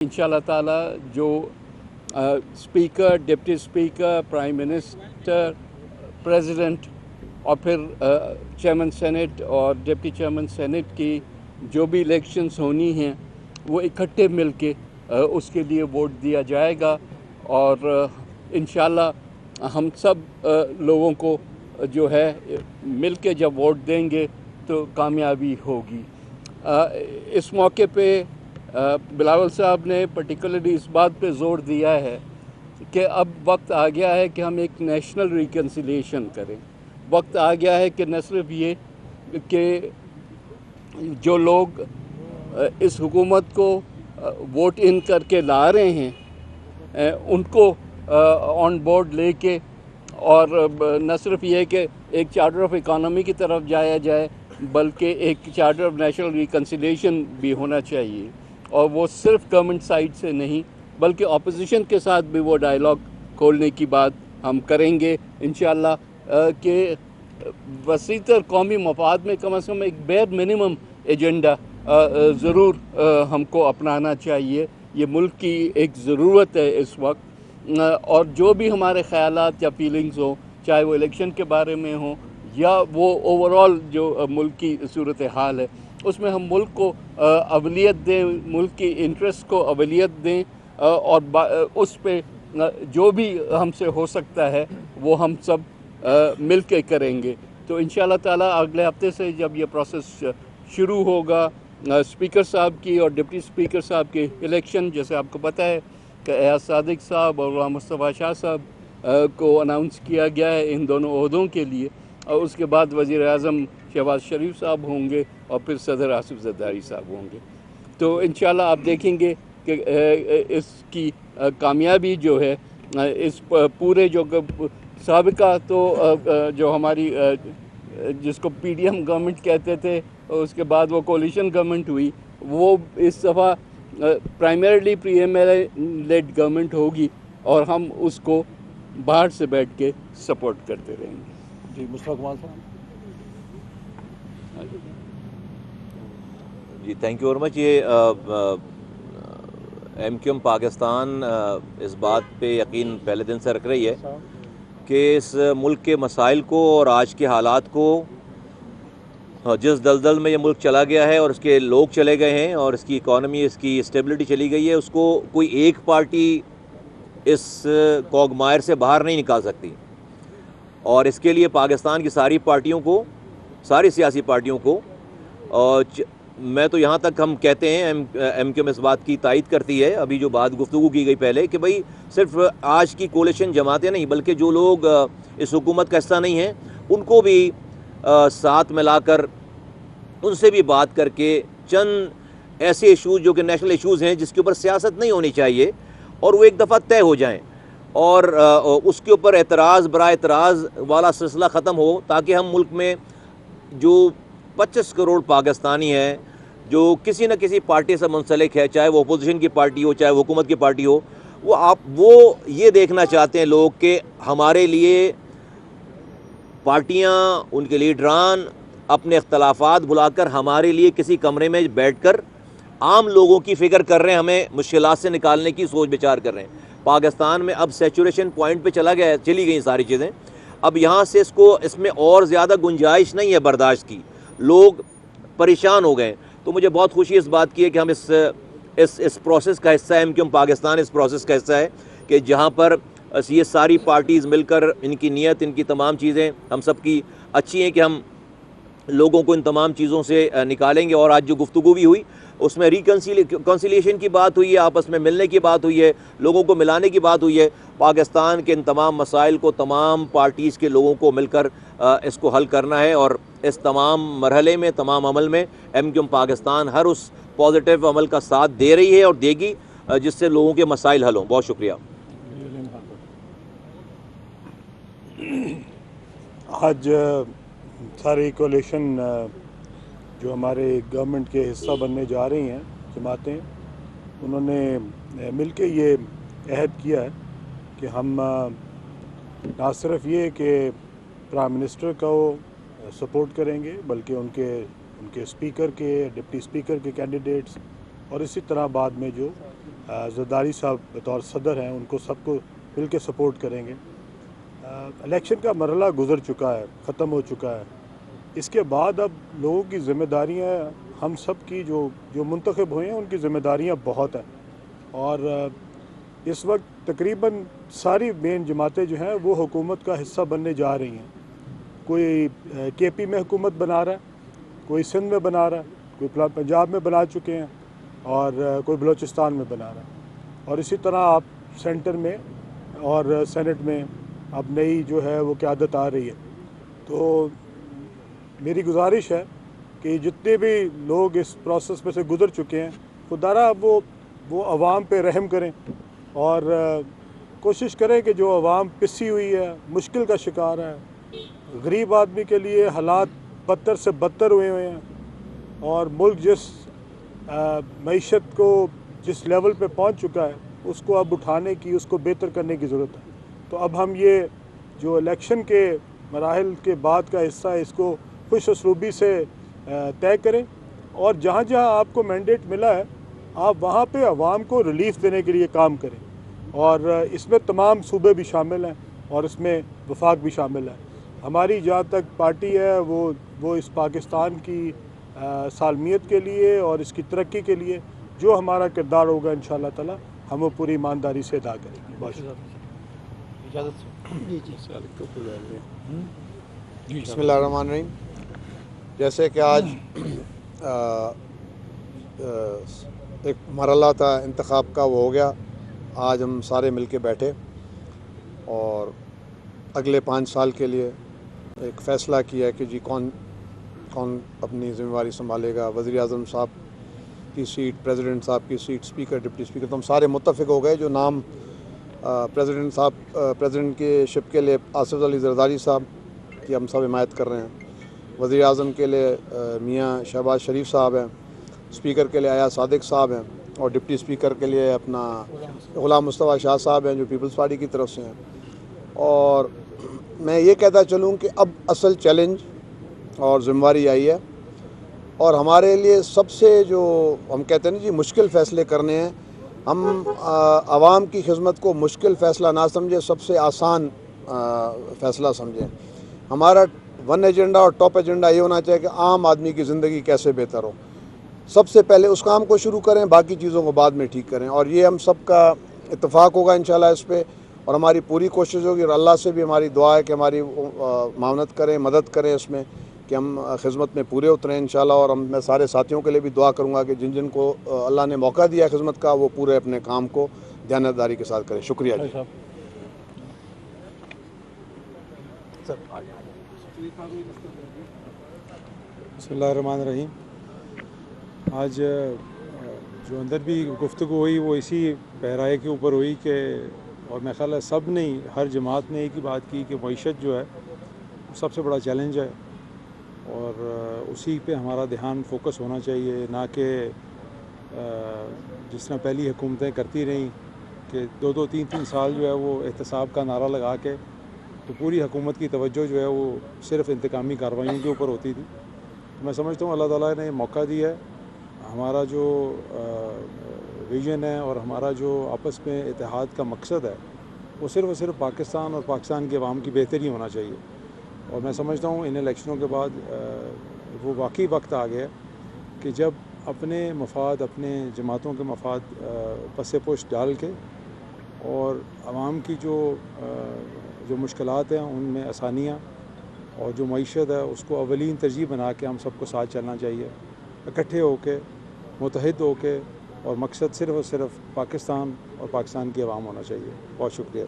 इंशाल्लाह ताला जो speaker, deputy speaker, prime minister, president और फिर चेयरमैन सेनेट और डिप्टी चेयरमैन सेनेट की जो भी इलेक्शंस होनी हैं वो इकट्ठे मिलके उसके लिए वोट दिया जाएगा और इंशाल्लाह हम सब लोगों को जो है मिलके जब वोट देंगे तो कामयाबी होगी। इस मौके पे बिलावल साहब ने पर्टिकुलरली इस बात पे ज़ोर दिया है कि अब वक्त आ गया है कि हम एक नेशनल रिकन्सिलिएशन करें। वक्त आ गया है कि न सिर्फ ये कि जो लोग इस हुकूमत को वोट इन करके ला रहे हैं उनको ऑन बोर्ड लेके और न सिर्फ ये कि एक चार्टर ऑफ इकोनॉमी की तरफ जाया जाए बल्कि एक चार्टर ऑफ नेशनल रिकन्सिलिएशन भी होना चाहिए और वो सिर्फ गवर्नमेंट साइड से नहीं बल्कि अपोजिशन के साथ भी वो डायलॉग खोलने की बात हम करेंगे इंशाल्लाह कि वसीतर कौमी मफाद में कम से कम एक बेयर मिनिमम एजेंडा ज़रूर हमको अपनाना चाहिए। ये मुल्क की एक ज़रूरत है इस वक्त और जो भी हमारे ख़यालात या फीलिंग्स हो चाहे वो इलेक्शन के बारे में हो या वो ओवरऑल जो मुल्क की सूरत हाल है उसमें हम मुल्क को अवलियत दें, मुल्क की इंटरेस्ट को अवलियत दें और उस पे जो भी हमसे हो सकता है वो हम सब मिल के करेंगे। तो इंशाल्लाह ताला अगले हफ्ते से जब ये प्रोसेस शुरू होगा स्पीकर साहब की और डिप्टी स्पीकर साहब की इलेक्शन जैसे आपको पता है कि एयाज सादिक साहब और गुलाम मुस्तफ़ा शाह साहब को अनाउंस किया गया है इन दोनों ओहदों के लिए और उसके बाद वज़ीर आज़म शहबाज शरीफ साहब होंगे और फिर सदर आसिफ ज़रदारी साहब होंगे। तो इंशाल्लाह आप देखेंगे कि इसकी कामयाबी जो है इस पूरे जो साबिका तो जो हमारी जिसको पीडीएम गवर्नमेंट कहते थे उसके बाद वो कोलिशन गवर्नमेंट हुई वो इस दफ़ा प्राइमरीली पीएमएल लेड गवर्नमेंट होगी और हम उसको बाहर से बैठ के सपोर्ट करते रहेंगे। जी मुस्तफा कमाल साहब। जी थैंक यू वेरी मच। ये एमक्यूएम पाकिस्तान इस बात पे यकीन पहले दिन से रख रही है कि इस मुल्क के मसाइल को और आज के हालात को जिस दलदल में ये मुल्क चला गया है और इसके लोग चले गए हैं और इसकी इकॉनमी इसकी स्टेबिलिटी चली गई है उसको कोई एक पार्टी इस कॉगमायर से बाहर नहीं निकाल सकती और इसके लिए पाकिस्तान की सारी पार्टियों को सारी सियासी पार्टियों को और मैं तो यहाँ तक हम कहते हैं एमक्यूएम इस बात की तायद करती है अभी जो बात गुफ्तगू की गई पहले कि भाई सिर्फ आज की कोलिशन जमातें नहीं बल्कि जो लोग इस हुकूमत का हिस्सा नहीं हैं उनको भी साथ मिलाकर उनसे भी बात करके चंद ऐसे इशूज़ जो कि नेशनल इशूज़ हैं जिसके ऊपर सियासत नहीं होनी चाहिए और वो एक दफ़ा तय हो जाएं और उसके ऊपर एतराज़ बराए एतराज़ वाला सिलसिला ख़त्म हो ताकि हम मुल्क में जो 25 करोड़ पाकिस्तानी हैं जो किसी न किसी पार्टी से मुंसलिक है चाहे वो अपोजिशन की पार्टी हो चाहे वो हुकूमत की पार्टी हो वो ये देखना चाहते हैं लोग कि हमारे लिए पार्टियां उनके लीडरान अपने इख्तलाफात भुलाकर हमारे लिए किसी कमरे में बैठकर आम लोगों की फ़िक्र कर रहे हैं हमें मुश्किलात से निकालने की सोच विचार कर रहे हैं। पाकिस्तान में अब सैचुरेशन पॉइंट पे चली गई सारी चीज़ें अब यहाँ से इसमें और ज़्यादा गुंजाइश नहीं है बर्दाश्त की लोग परेशान हो गए। तो मुझे बहुत खुशी इस बात की है कि हम इस प्रोसेस का हिस्सा है एमक्यूएम पाकिस्तान इस प्रोसेस का हिस्सा है कि जहाँ पर ये सारी पार्टीज़ मिलकर इनकी नीयत इनकी तमाम चीज़ें हम सब की अच्छी हैं कि हम लोगों को इन तमाम चीज़ों से निकालेंगे। और आज जो गुफ्तगू भी हुई उसमें रिकन्सिलिएशन की बात हुई है आपस में मिलने की बात हुई है लोगों को मिलाने की बात हुई है। पाकिस्तान के इन तमाम मसाइल को तमाम पार्टीज़ के लोगों को मिलकर इसको हल करना है और इस तमाम मरहले में तमाम अमल में एमक्यूएम पाकिस्तान हर उस पॉजिटिव अमल का साथ दे रही है और देगी जिससे लोगों के मसाइल हल हों। बहुत शुक्रिया। आज सारी कोलिशन जो हमारे गवर्नमेंट के हिस्सा बनने जा रही हैं जमातें उन्होंने मिलके ये अहद किया है कि हम ना सिर्फ ये कि प्राइम मिनिस्टर को सपोर्ट करेंगे बल्कि उनके स्पीकर के डिप्टी स्पीकर के कैंडिडेट्स और इसी तरह बाद में जो जरदारी साहब बतौर सदर हैं, उनको सबको मिल के सपोर्ट करेंगे। इलेक्शन का मरहला गुजर चुका है, ख़त्म हो चुका है। इसके बाद अब लोगों की ज़िम्मेदारियाँ, हम सब की जो मुंतखब हुए हैं उनकी ज़िम्मेदारियाँ बहुत हैं, और इस वक्त तकरीबन सारी मेन जमातें जो हैं वो हुकूमत का हिस्सा बनने जा रही हैं। कोई KP में हुकूमत बना रहा है, कोई सिंध में बना रहा है, कोई पंजाब में बना चुके हैं, और कोई बलूचिस्तान में बना रहा है। और इसी तरह आप सेंटर में और सेनेट में अब नई जो है वो क़यादत आ रही है। तो मेरी गुजारिश है कि जितने भी लोग इस प्रोसेस में से गुज़र चुके हैं, खुदारा वो अवाम पे रहम करें और कोशिश करें कि जो अवाम पिसी हुई है, मुश्किल का शिकार है, गरीब आदमी के लिए हालात बदतर से बदतर हुए हैं, और मुल्क जिस मईशत को जिस लेवल पे पहुंच चुका है उसको अब उठाने की, उसको बेहतर करने की ज़रूरत है। तो अब हम ये जो इलेक्शन के मराहिल के बाद का हिस्सा है, इसको खुश उसलूबी से तय करें, और जहाँ जहाँ आपको मैंडेट मिला है आप वहाँ पे अवाम को रिलीफ देने के लिए काम करें। और इसमें तमाम सूबे भी शामिल हैं और इसमें वफाक भी शामिल है। हमारी जहाँ तक पार्टी है वो इस पाकिस्तान की सालमियत के लिए और इसकी तरक्की के लिए जो हमारा किरदार होगा इंशाअल्लाह ताला हम वो पूरी ईमानदारी से अदा करेंगे। बिस्मिल्लाहिर्रहमानिर्रहीम। जैसे कि आज एक मरहला था इंतखाब का, वो हो गया। आज हम सारे मिल के बैठे और अगले 5 साल के लिए एक फ़ैसला किया है कि जी कौन अपनी ज़िम्मेवारी संभालेगा। वज़ीर आज़म साहब की सीट, प्रेसिडेंट साहब की सीट, स्पीकर, डिप्टी स्पीकर, तो हम सारे मुत्तफ़िक हो गए। जो नाम प्रेसिडेंट साहब, प्रेसिडेंट के शिप के लिए आसिफ अली जरदारी साहब की हम सब हिमायत कर रहे हैं। वज़ीर आज़म के लिए मियाँ शहबाज शरीफ साहब हैं, स्पीकर के लिए आयाज सादिक साहब हैं, और डिप्टी स्पीकर के लिए अपना ग़ुलाम मुस्तफ़ा शाह साहब हैं जो पीपल्स पार्टी की तरफ से हैं। और मैं ये कहता चलूँ कि अब असल चैलेंज और ज़िम्मेवारी आई है, और हमारे लिए सबसे जो हम कहते हैं ना जी मुश्किल फ़ैसले करने हैं। हम आवाम की खिदमत को मुश्किल फ़ैसला ना समझें, सबसे आसान फ़ैसला समझें। हमारा वन एजेंडा और टॉप एजेंडा ये होना चाहिए कि आम आदमी की ज़िंदगी कैसे बेहतर हो। सबसे पहले उस काम को शुरू करें, बाकी चीज़ों को बाद में ठीक करें, और ये हम सब का इत्तेफाक होगा इंशाल्लाह इस पर। और हमारी पूरी कोशिश होगी, और अल्लाह से भी हमारी दुआ है कि हमारी मावनत करें, मदद करें इसमें कि हम खिदमत में पूरे उतरें इंशाल्लाह। और मैं सारे साथियों के लिए भी दुआ करूँगा कि जिन जिन को अल्लाह ने मौका दिया खिदमत का, वो पूरे अपने काम को ध्यानदारी के साथ करें। शुक्रिया जी। बिस्मिल्लाहिर्रहमानिर्रहीम। आज जो अंदर भी गुफ्तगू हुई वो इसी पहराए के ऊपर हुई कि, और मेरा ख्याल है सब ने, हर जमात ने एक ही बात की कि मईशत जो है सबसे बड़ा चैलेंज है, और उसी पे हमारा ध्यान फोकस होना चाहिए, ना कि जिस तरह पहली हुकूमतें करती रहीं कि 2-2, 3-3 साल जो है वो एहतसाब का नारा लगा के, तो पूरी हुकूमत की तवज्जो जो है वो सिर्फ़ इंतकामी कार्रवाइयों के ऊपर होती थी। मैं समझता हूँ अल्लाह ताला ने मौका दिया है। हमारा जो विज़न है और हमारा जो आपस में इत्तेहाद का मकसद है वो सिर्फ़ और सिर्फ पाकिस्तान और पाकिस्तान के अवाम की बेहतरी होना चाहिए। और मैं समझता हूँ इन इलेक्शनों के बाद वो वाकई वक्त आ गया कि जब अपने मफाद, अपने जमातों के मफाद पस पुश डाल के और आवाम की जो मुश्किलात हैं उनमें आसानियाँ और जो मईशत है उसको अवलीन तरजीह बना के हम सबको साथ चलना चाहिए, इकट्ठे होके, मुत्तहिद होके, और मकसद सिर्फ़ और सिर्फ पाकिस्तान और पाकिस्तान की आवाम होना चाहिए। बहुत शुक्रिया।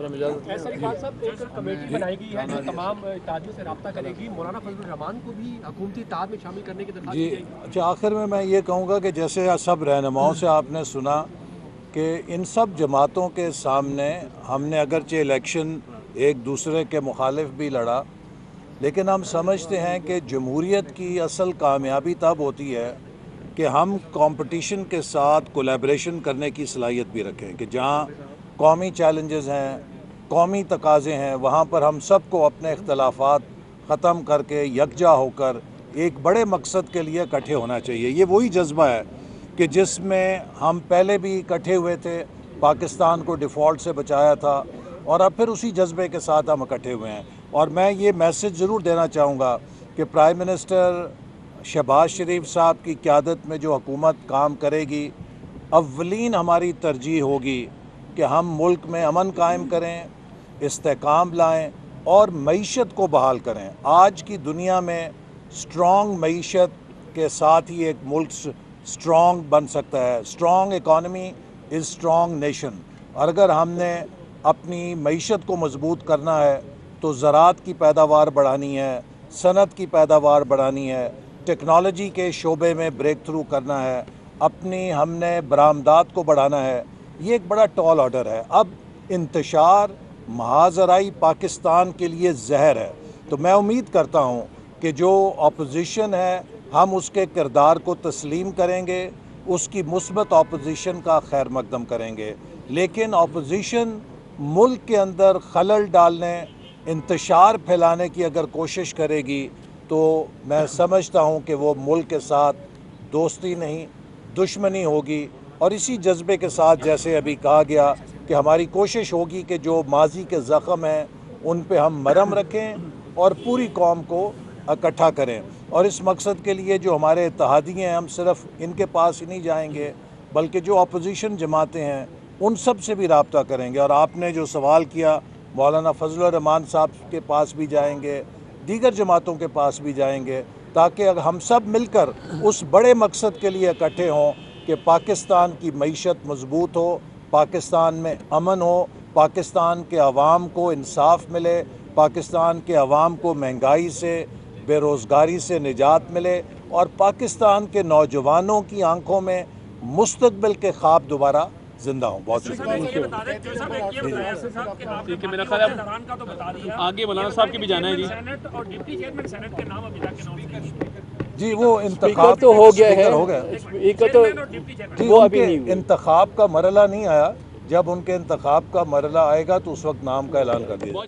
साहब एक कमेटी बनाई गई है जो तमाम इत्तेहादियों से रब्ता करेगी, मौलाना फजलुर रहमान को भी हुकूमती इत्तेहाद में शामिल करने की दरख्वास्त जी। की जाएगी। अच्छा, आखिर में मैं ये कहूँगा कि जैसे सब रहनुमाओं से आपने सुना कि इन सब जमातों के सामने हमने अगरचे इलेक्शन एक दूसरे के मुखालिफ भी लड़ा, लेकिन हम समझते हैं कि जमहूरियत की असल कामयाबी तब होती है कि हम कंपटीशन के साथ कोलैबोरेशन करने की सलाहियत भी रखें, कि जहाँ कौमी चैलेंजेस हैं, कौमी तकाज़े हैं, वहाँ पर हम सब को अपने इख्तलाफात ख़त्म करके यकजा होकर एक बड़े मकसद के लिए इकट्ठे होना चाहिए। ये वही जज्बा है कि जिसमें हम पहले भी इकट्ठे हुए थे, पाकिस्तान को डिफ़ॉल्ट से बचाया था, और अब फिर उसी जज्बे के साथ हम इकट्ठे हुए हैं। और मैं ये मैसेज ज़रूर देना चाहूँगा कि प्राइम मिनिस्टर शहबाज शरीफ साहब की क़यादत में जो हुकूमत काम करेगी, अव्वलीन हमारी तरजीह होगी कि हम मुल्क में अमन कायम करें, इस्तेकाम लाएं और मईशत को बहाल करें। आज की दुनिया में स्ट्रॉन्ग मईशत के साथ ही एक मुल्क स्ट्रॉन्ग बन सकता है। Strong economy is strong nation. और अगर हमने अपनी मईशत को मजबूत करना है तो ज़राअत की पैदावार बढ़ानी है, सनत की पैदावार बढ़ानी है, टेक्नोलॉजी के शोबे में ब्रेक थ्रू करना है, अपनी हमने बरामदात को बढ़ाना है। ये एक बड़ा टॉल ऑर्डर है। अब इंतशार महाजराई पाकिस्तान के लिए जहर है। तो मैं उम्मीद करता हूँ कि जो अपोजिशन है हम उसके किरदार को तस्लीम करेंगे, उसकी मुस्बत अपोजिशन का खैर मकदम करेंगे। लेकिन अपोजिशन मुल्क के अंदर खलल डालने, इंतशार फैलाने की अगर कोशिश करेगी तो मैं समझता हूँ कि वो मुल्क के साथ दोस्ती नहीं दुश्मनी होगी। और इसी जज्बे के साथ जैसे अभी कहा गया कि हमारी कोशिश होगी कि जो माजी के ज़ख़म हैं उन पे हम मरहम रखें और पूरी कौम को इकट्ठा करें। और इस मकसद के लिए जो हमारे इत्तेहादी हैं, हम सिर्फ इनके पास ही नहीं जाएंगे बल्कि जो अपोजिशन जमातें हैं उन सब से भी रब्ता करेंगे। और आपने जो सवाल किया, मौलाना फजल रहमान साहब के पास भी जाएंगे, दीगर जमातों के पास भी जाएंगे, ताकि अगर हम सब मिलकर उस बड़े मकसद के लिए इकट्ठे हों कि पाकिस्तान की मईशत मजबूत हो, पाकिस्तान में अमन हो, पाकिस्तान के अवाम को इंसाफ मिले, पाकिस्तान के अवाम को महंगाई से, बेरोज़गारी से निजात मिले और पाकिस्तान के नौजवानों की आंखों में मुस्तकबिल के ख्वाब दोबारा जिंदा हों। बहुत शुक्रिया। ठीक है, मेरा ख्याल है आगे मौलाना साहब के भी जाना है जी। जी वो इंतखाब तो हो गया है, हो गया, स्पीकर तो जी वो उनके अभी नहीं हुआ। इंतखाब का मरला नहीं आया। जब उनके इंतखाब का मरला आएगा तो उस वक्त नाम का ऐलान कर दिया जाएगा।